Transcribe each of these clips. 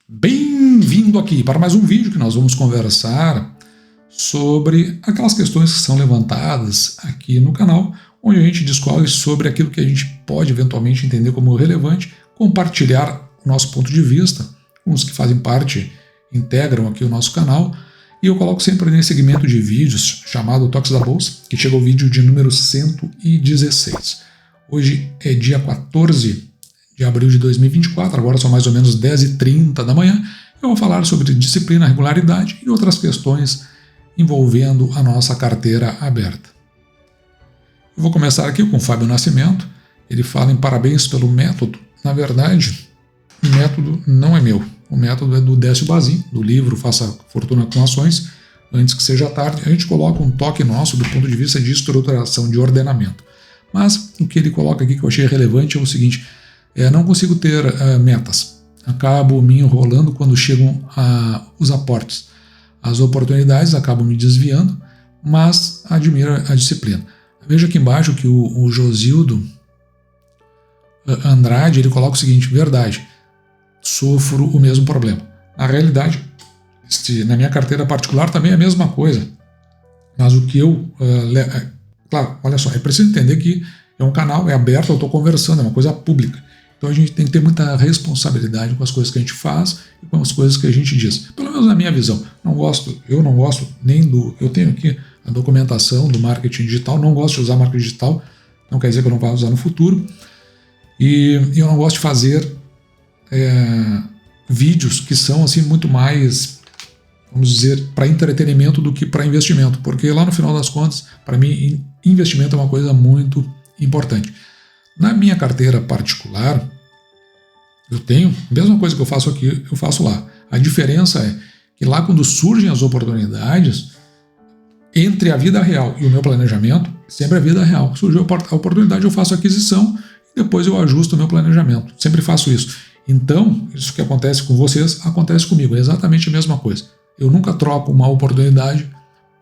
Bem-vindo aqui para mais um vídeo que nós vamos conversar sobre aquelas questões que são levantadas aqui no canal, onde a gente discorre sobre aquilo que a gente pode eventualmente entender como relevante, compartilhar o nosso ponto de vista com os que fazem parte, integram aqui o nosso canal, e eu coloco sempre nesse segmento de vídeos chamado Toques da Bolsa, que chega ao vídeo de número 116. Hoje é dia 14 de abril de 2024, agora são mais ou menos 10h30 da manhã. Eu vou falar sobre disciplina, regularidade e outras questões envolvendo a nossa carteira aberta. Eu vou começar aqui com o Fábio Nascimento. Ele fala em parabéns pelo método. Na verdade, o método não é meu. O método é do Décio Bazin, do livro Faça Fortuna com Ações, antes que seja tarde. A gente coloca um toque nosso do ponto de vista de estruturação, de ordenamento. Mas o que ele coloca aqui que eu achei relevante é o seguinte: não consigo ter metas. Acabo me enrolando quando chegam os aportes. As oportunidades acabam me desviando, mas admiro a disciplina. Veja aqui embaixo que o Josildo Andrade ele coloca o seguinte: verdade, sofro o mesmo problema. Na realidade, na minha carteira particular também é a mesma coisa. Mas o que eu... claro, olha só, é preciso entender que é um canal, é aberto, eu estou conversando, é uma coisa pública. Então a gente tem que ter muita responsabilidade com as coisas que a gente faz e com as coisas que a gente diz. Pelo menos na minha visão. Eu não gosto nem do... Eu tenho aqui a documentação do marketing digital, não gosto de usar marketing digital, não quer dizer que eu não vá usar no futuro. E eu não gosto de fazer vídeos que são assim muito mais, vamos dizer, para entretenimento do que para investimento. Porque lá no final das contas, para mim, investimento é uma coisa muito importante. Na minha carteira particular, eu tenho a mesma coisa que eu faço aqui, eu faço lá. A diferença é que lá quando surgem as oportunidades, entre a vida real e o meu planejamento, sempre a vida real. Surgiu a oportunidade, eu faço a aquisição e depois eu ajusto o meu planejamento. Sempre faço isso. Então, isso que acontece com vocês, acontece comigo. É exatamente a mesma coisa. Eu nunca troco uma oportunidade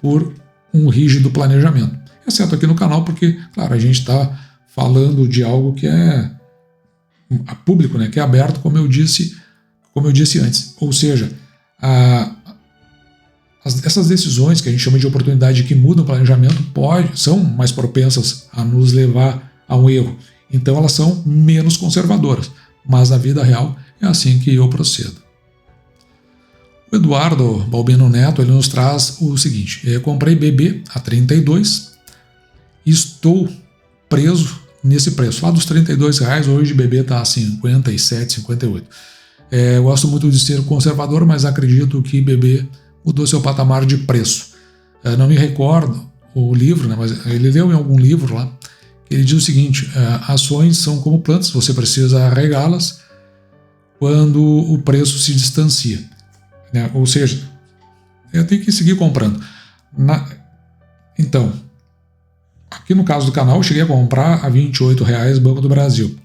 por um rígido planejamento. Exceto aqui no canal, porque, claro, a gente está falando de algo que é público, né, que é aberto, como eu disse antes. Ou seja, essas decisões que a gente chama de oportunidade que mudam o planejamento são mais propensas a nos levar a um erro. Então elas são menos conservadoras. Mas na vida real é assim que eu procedo. O Eduardo Balbino Neto ele nos traz o seguinte: eu comprei BB a 32 e estou preso nesse preço. Lá dos R$32, hoje o BB está a 57, 58. Eu gosto muito de ser conservador, mas acredito que BB mudou seu patamar de preço. Não me recordo o livro, né, mas ele leu em algum livro lá, ele diz o seguinte: ações são como plantas, você precisa regá-las quando o preço se distancia. Né? Ou seja, eu tenho que seguir comprando. Então, aqui no caso do canal, eu cheguei a comprar a R$28 Banco do Brasil.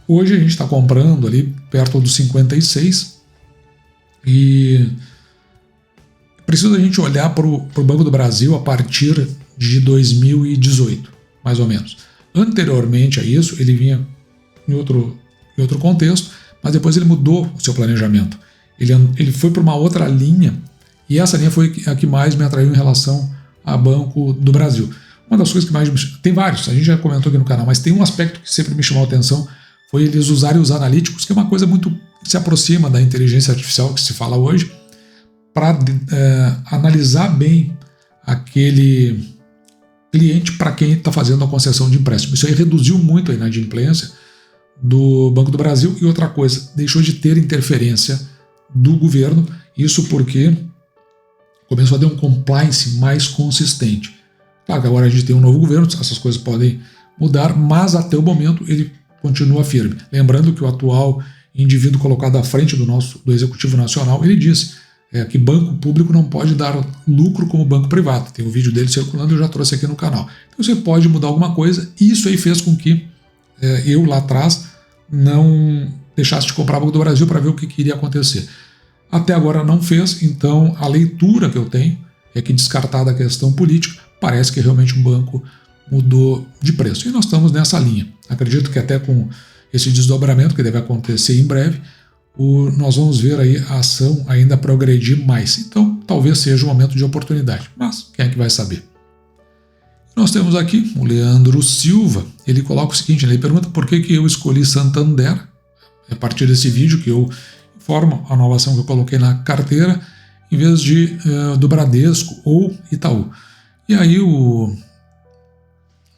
Hoje a gente está comprando ali perto dos 56 e precisa a gente olhar para o Banco do Brasil a partir de 2018, mais ou menos. Anteriormente a isso, ele vinha em outro contexto, mas depois ele mudou o seu planejamento. Ele foi para uma outra linha e essa linha foi a que mais me atraiu em relação a Banco do Brasil. Uma das coisas que mais tem vários, a gente já comentou aqui no canal, mas tem um aspecto que sempre me chamou a atenção, foi eles usarem os analíticos, que é uma coisa muito que se aproxima da inteligência artificial que se fala hoje, para analisar bem aquele cliente para quem está fazendo a concessão de empréstimo. Isso aí reduziu muito a inadimplência do Banco do Brasil. E outra coisa, deixou de ter interferência do governo, isso porque começou a ter um compliance mais consistente. Claro que agora a gente tem um novo governo, essas coisas podem mudar, mas até o momento ele continua firme. Lembrando que o atual indivíduo colocado à frente do Executivo Nacional, ele disse que banco público não pode dar lucro como banco privado. Tem um vídeo dele circulando, eu já trouxe aqui no canal. Então você pode mudar alguma coisa, e isso aí fez com que eu lá atrás não deixasse de comprar Banco do Brasil para ver o que iria acontecer. Até agora não fez, então a leitura que eu tenho é que, descartada a questão política, parece que realmente o banco mudou de preço. E nós estamos nessa linha. Acredito que até com esse desdobramento que deve acontecer em breve, nós vamos ver aí a ação ainda progredir mais. Então, talvez seja um momento de oportunidade, mas quem é que vai saber? Nós temos aqui o Leandro Silva, ele coloca o seguinte, ele pergunta por que eu escolhi Santander, a partir desse vídeo que eu informo a nova ação que eu coloquei na carteira, em vez do Bradesco ou Itaú. E aí o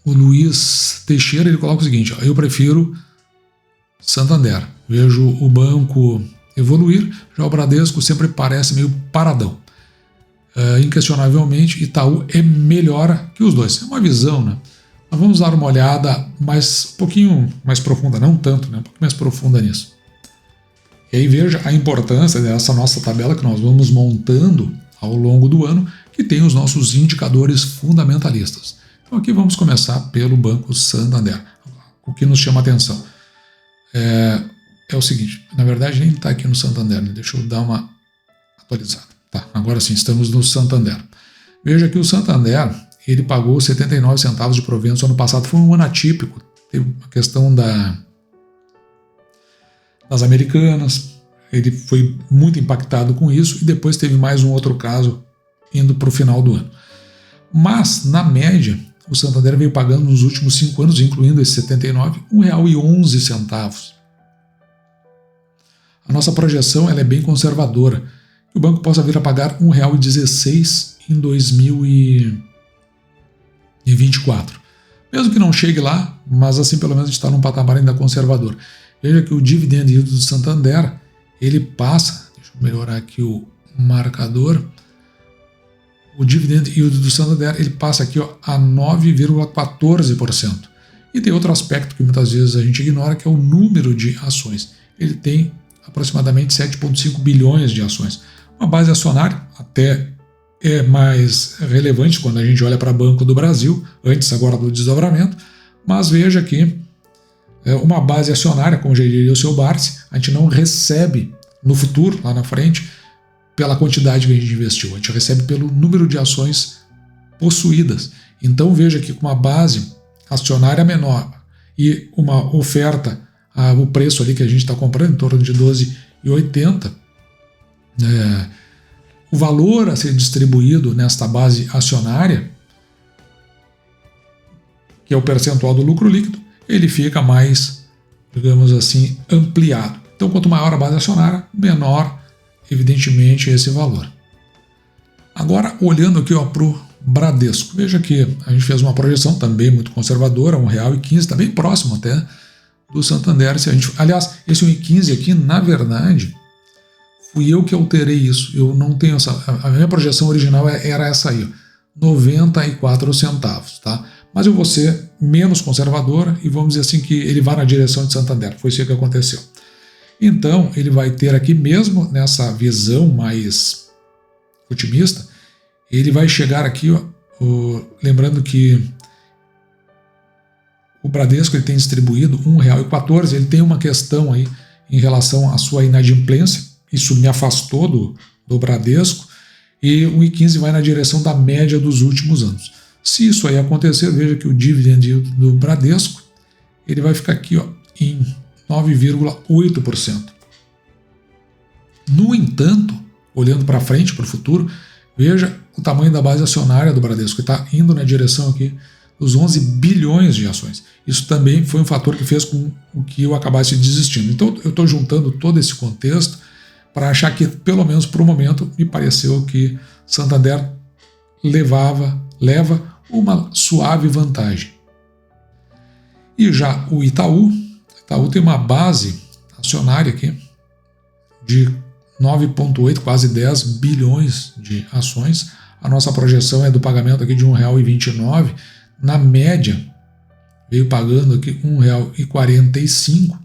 Luiz Teixeira, ele coloca o seguinte, ó, eu prefiro Santander, vejo o banco evoluir, já o Bradesco sempre parece meio paradão. Inquestionavelmente, Itaú é melhor que os dois. É uma visão, né? Mas vamos dar uma olhada um pouquinho mais profunda, não tanto, né? Um pouquinho mais profunda nisso. E aí veja a importância dessa nossa tabela que nós vamos montando ao longo do ano, que tem os nossos indicadores fundamentalistas. Então aqui vamos começar pelo Banco Santander. O que nos chama a atenção é o seguinte, na verdade nem está aqui no Santander, né? Deixa eu dar uma atualizada. Tá, agora sim, estamos no Santander. Veja que o Santander, ele pagou 79 centavos de proventos ano passado, foi um ano atípico, teve a questão das Americanas, ele foi muito impactado com isso e depois teve mais um outro caso indo para o final do ano. Mas, na média, o Santander veio pagando nos últimos 5 anos, incluindo esse 79, R$ 1,11. A nossa projeção ela é bem conservadora, que o banco possa vir a pagar R$ 1,16 em 2024. Mesmo que não chegue lá, mas assim pelo menos está num patamar ainda conservador. Veja que o dividend yield do Santander, ele passa, deixa eu melhorar aqui o marcador, o dividend yield do Santander, ele passa aqui ó, a 9,14%. E tem outro aspecto que muitas vezes a gente ignora, que é o número de ações. Ele tem aproximadamente 7,5 bilhões de ações. Uma base acionária até é mais relevante quando a gente olha para Banco do Brasil, antes agora do desdobramento, mas veja que uma base acionária, como já diria o seu Barsi, a gente não recebe no futuro, lá na frente, pela quantidade que a gente investiu, a gente recebe pelo número de ações possuídas. Então veja que com uma base acionária menor e uma oferta, o preço ali que a gente está comprando, em torno de R$12,80, o valor a ser distribuído nesta base acionária, que é o percentual do lucro líquido, ele fica mais, digamos assim, ampliado. Então, quanto maior a base acionária, menor, evidentemente, esse valor. Agora, olhando aqui para o Bradesco, veja que a gente fez uma projeção também muito conservadora, R$1,15, está bem próximo até do Santander. Aliás, esse 1,15 aqui, na verdade, fui eu que alterei isso. Eu não tenho a minha projeção original era essa aí, 94 centavos, tá? Mas eu vou ser menos conservadora e vamos dizer assim que ele vai na direção de Santander. Foi isso que aconteceu. Então, ele vai ter aqui, mesmo nessa visão mais otimista, ele vai chegar aqui, lembrando que o Bradesco ele tem distribuído R$1,14, ele tem uma questão aí em relação à sua inadimplência, isso me afastou do Bradesco, e o 1,15 vai na direção da média dos últimos anos. Se isso aí acontecer, veja que o dividend yield do Bradesco ele vai ficar aqui em 9,8%. No entanto, olhando para frente, para o futuro, veja o tamanho da base acionária do Bradesco, que está indo na direção aqui dos 11 bilhões de ações. Isso também foi um fator que fez com que eu acabasse desistindo. Então, eu estou juntando todo esse contexto para achar que, pelo menos por um momento, me pareceu que Santander leva uma suave vantagem. E já o Itaú tem uma base acionária aqui de 9,8, quase 10 bilhões de ações. A nossa projeção é do pagamento aqui de R$1,29. Na média, veio pagando aqui R$1,45.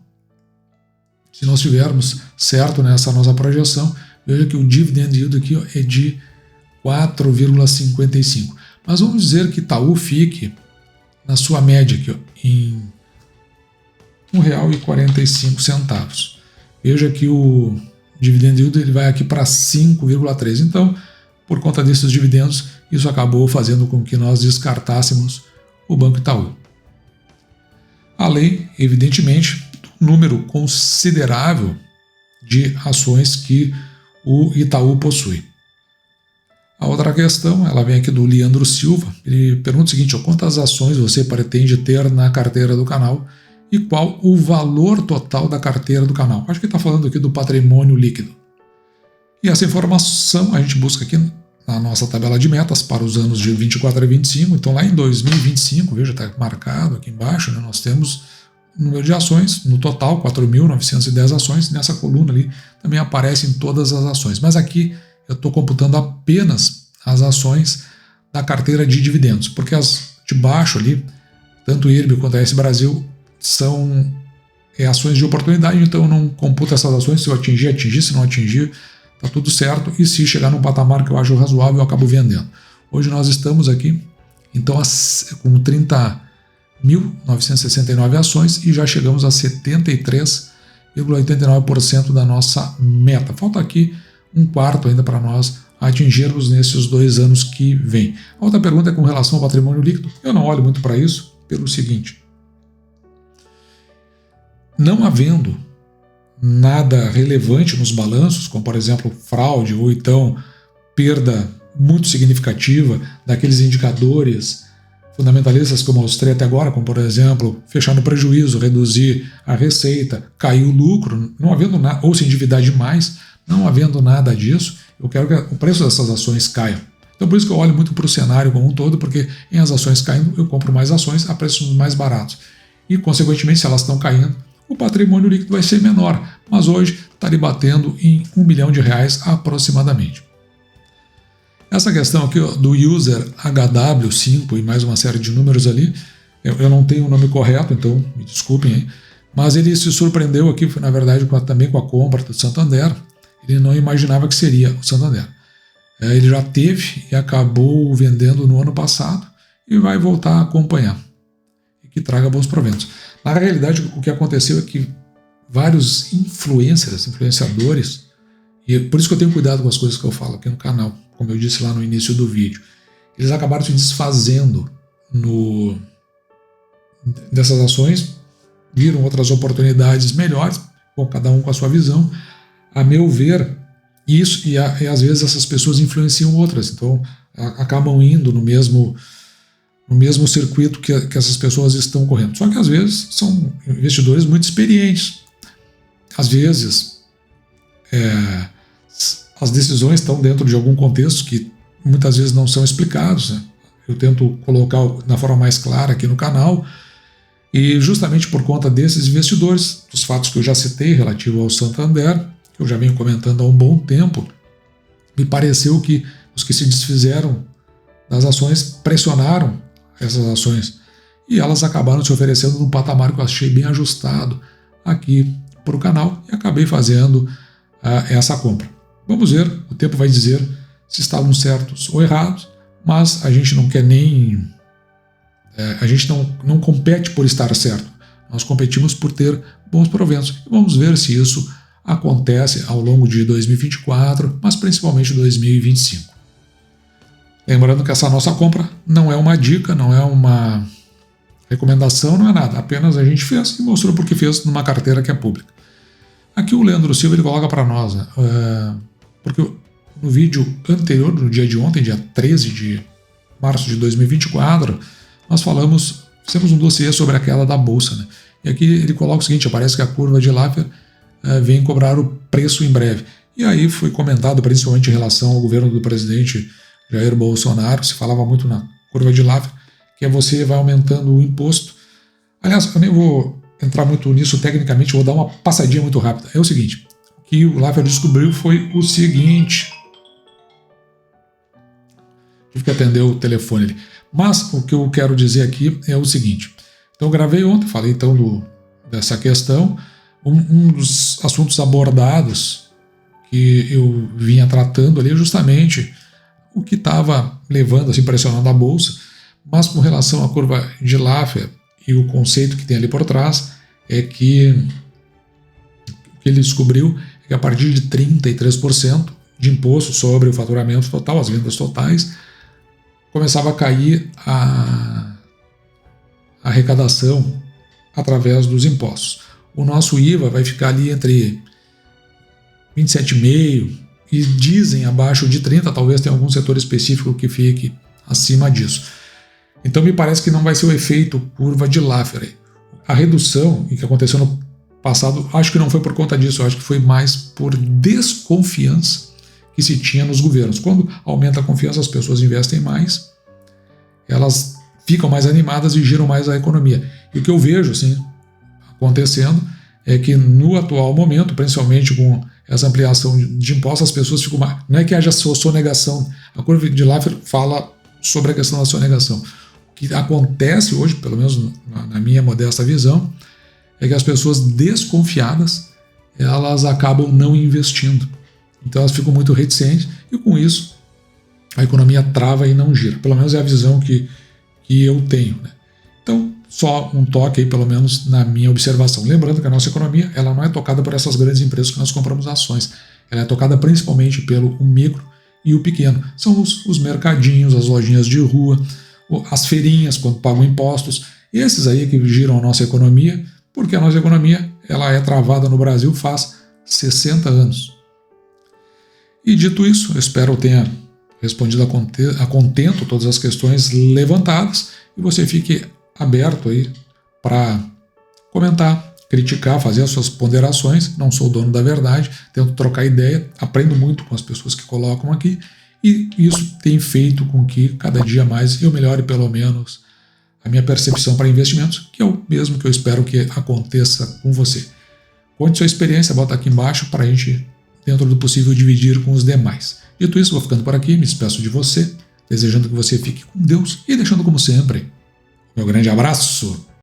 Se nós tivermos certo nessa nossa projeção, veja que o dividend yield aqui é de 4,55. Mas vamos dizer que Itaú fique na sua média aqui, em R$1,45. Veja que o dividend yield ele vai aqui para 5,3. Então, por conta desses dividendos, isso acabou fazendo com que nós descartássemos o Banco Itaú. Além, evidentemente, do número considerável de ações que o Itaú possui. A outra questão, ela vem aqui do Leandro Silva. Ele pergunta o seguinte: quantas ações você pretende ter na carteira do canal e qual o valor total da carteira do canal? Acho que ele está falando aqui do patrimônio líquido. E essa informação a gente busca aqui na nossa tabela de metas para os anos de 24 a 25. Então lá em 2025, veja, está marcado aqui embaixo, né, nós temos o número de ações, no total 4.910 ações. Nessa coluna ali também aparecem todas as ações. Mas aqui eu estou computando apenas as ações da carteira de dividendos, porque as de baixo ali, tanto o IRB quanto a S Brasil, são ações de oportunidade, então eu não computo essas ações. Se eu atingir, se não atingir, está tudo certo, e se chegar num patamar que eu acho razoável, eu acabo vendendo. Hoje nós estamos aqui, então, com 30.969 ações e já chegamos a 73,89% da nossa meta. Falta aqui um quarto ainda para nós atingirmos nesses 2 anos que vem. A outra pergunta é com relação ao patrimônio líquido. Eu não olho muito para isso pelo seguinte: não havendo nada relevante nos balanços, como por exemplo fraude ou então perda muito significativa daqueles indicadores fundamentalistas como eu mostrei até agora, como por exemplo fechar no prejuízo, reduzir a receita, cair o lucro, não havendo nada, ou se endividar demais, não havendo nada disso, eu quero que o preço dessas ações caia. Então por isso que eu olho muito para o cenário como um todo, porque em as ações caindo eu compro mais ações a preços mais baratos. E consequentemente, se elas estão caindo, o patrimônio líquido vai ser menor, mas hoje está ali batendo em R$1 milhão aproximadamente. Essa questão aqui do user HW5 e mais uma série de números ali, eu não tenho o nome correto, então me desculpem aí, mas ele se surpreendeu aqui, na verdade, também com a compra do Santander. Ele não imaginava que seria o Santander. Ele já teve e acabou vendendo no ano passado e vai voltar a acompanhar, e que traga bons proventos. Na realidade, o que aconteceu é que vários influenciadores, e por isso que eu tenho cuidado com as coisas que eu falo aqui no canal, como eu disse lá no início do vídeo, eles acabaram se desfazendo dessas ações, viram outras oportunidades melhores, com cada um com a sua visão. A meu ver, isso, e às vezes essas pessoas influenciam outras, então acabam indo no mesmo circuito que essas pessoas estão correndo. Só que às vezes são investidores muito experientes. Às vezes as decisões estão dentro de algum contexto que muitas vezes não são explicados, né? Eu tento colocar da forma mais clara aqui no canal, e justamente por conta desses investidores, dos fatos que eu já citei relativo ao Santander, que eu já venho comentando há um bom tempo, me pareceu que os que se desfizeram das ações pressionaram essas ações e elas acabaram se oferecendo num patamar que eu achei bem ajustado aqui para o canal e acabei fazendo essa compra. Vamos ver, o tempo vai dizer se estavam certos ou errados, mas a gente não quer nem... a gente não compete por estar certo, nós competimos por ter bons proventos. E vamos ver se isso acontece ao longo de 2024, mas principalmente 2025. Lembrando que essa nossa compra não é uma dica, não é uma recomendação, não é nada. Apenas a gente fez e mostrou porque fez numa carteira que é pública. Aqui o Leandro Silva ele coloca para nós, né, porque no vídeo anterior, no dia de ontem, dia 13 de março de 2024, nós fizemos um dossiê sobre a queda da Bolsa, né? E aqui ele coloca o seguinte: parece que a curva de Laffer vem cobrar o preço em breve. E aí foi comentado, principalmente em relação ao governo do presidente Jair Bolsonaro, se falava muito na curva de Laffer, que você vai aumentando o imposto. Aliás, eu nem vou entrar muito nisso tecnicamente, vou dar uma passadinha muito rápida. É o seguinte, o que o Laffer descobriu foi o seguinte... Tive que atender o telefone ali. Mas o que eu quero dizer aqui é o seguinte. Então eu gravei ontem, falei então dessa questão. Um dos assuntos abordados que eu vinha tratando ali é justamente o que estava levando, assim, pressionando a Bolsa, mas com relação à curva de Laffer e o conceito que tem ali por trás é que o que ele descobriu é que a partir de 33% de imposto sobre o faturamento total, as vendas totais, começava a cair a arrecadação através dos impostos. O nosso IVA vai ficar ali entre 27,5%, e dizem abaixo de 30%, talvez tenha algum setor específico que fique acima disso. Então me parece que não vai ser o efeito curva de Laffer. A redução que aconteceu no passado, acho que não foi por conta disso, acho que foi mais por desconfiança que se tinha nos governos. Quando aumenta a confiança, as pessoas investem mais, elas ficam mais animadas e giram mais a economia. E o que eu vejo assim, acontecendo é que no atual momento, principalmente com essa ampliação de impostos, as pessoas ficam mais... Não é que haja sonegação, a curva de Laffer fala sobre a questão da sonegação. O que acontece hoje, pelo menos na minha modesta visão, é que as pessoas desconfiadas, elas acabam não investindo. Então elas ficam muito reticentes e com isso a economia trava e não gira. Pelo menos é a visão que eu tenho, né? Então, só um toque aí, pelo menos na minha observação. Lembrando que a nossa economia ela não é tocada por essas grandes empresas que nós compramos ações. Ela é tocada principalmente pelo micro e o pequeno. São os mercadinhos, as lojinhas de rua, as feirinhas, quando pagam impostos. Esses aí que giram a nossa economia, porque a nossa economia ela é travada no Brasil faz 60 anos. E dito isso, eu espero que eu tenha respondido a contento todas as questões levantadas e você fique aberto aí para comentar, criticar, fazer as suas ponderações. Não sou o dono da verdade, tento trocar ideia, aprendo muito com as pessoas que colocam aqui e isso tem feito com que cada dia mais eu melhore pelo menos a minha percepção para investimentos, que é o mesmo que eu espero que aconteça com você. Conte sua experiência, bota aqui embaixo para a gente, dentro do possível, dividir com os demais. Dito isso, vou ficando por aqui, me despeço de você, desejando que você fique com Deus e deixando como sempre meu grande abraço.